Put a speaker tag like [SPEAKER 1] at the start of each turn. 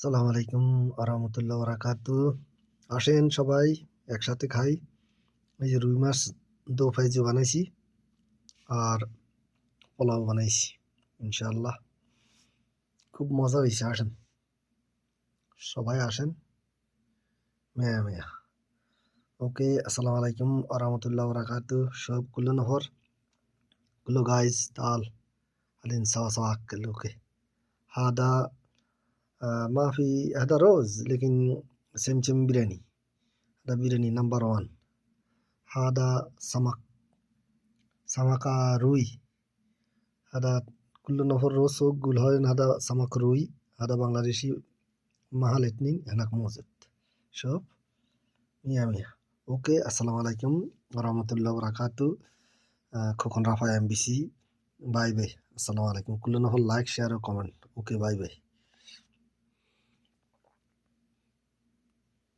[SPEAKER 1] আসসালামু আলাইকুম আরহামতুল্লাহ বারাকাতু। আসেন সবাই একসাথে খাই। এই যে রুই মাছ দো ফাইজু বানাইছি আর পোলাও বানাইছি ইনশাআল্লাহ। খুব মজা হয়েছে, আসেন সবাই আসেন। মেয়া মেয়া। ওকে, আসসালামু আলাইকুম আরহামতুল্লাহ বারাকাতু। সব কুল্লো নফর كله جايز تعال خلينا سوا سوا أكل. أوكي، هذا ما في هذا روز لكن سمسم بيراني. هذا بيراني نمبر 1. هذا سمكة روي. هذا كل نفر روسو قول هاي هذا سمك روي. هذا بنغلاديشي محل اتنين هناك موجود. شوف، مية مية. اوكي، السلام عليكم ورحمة الله وبركاته. খোকন রাফা এমবিসি। Bye bye. আসসালামু আলাইকুম। কুল্লু নফর লাইক শেয়ার ও কমেন্ট। ওকে, বাই বাই।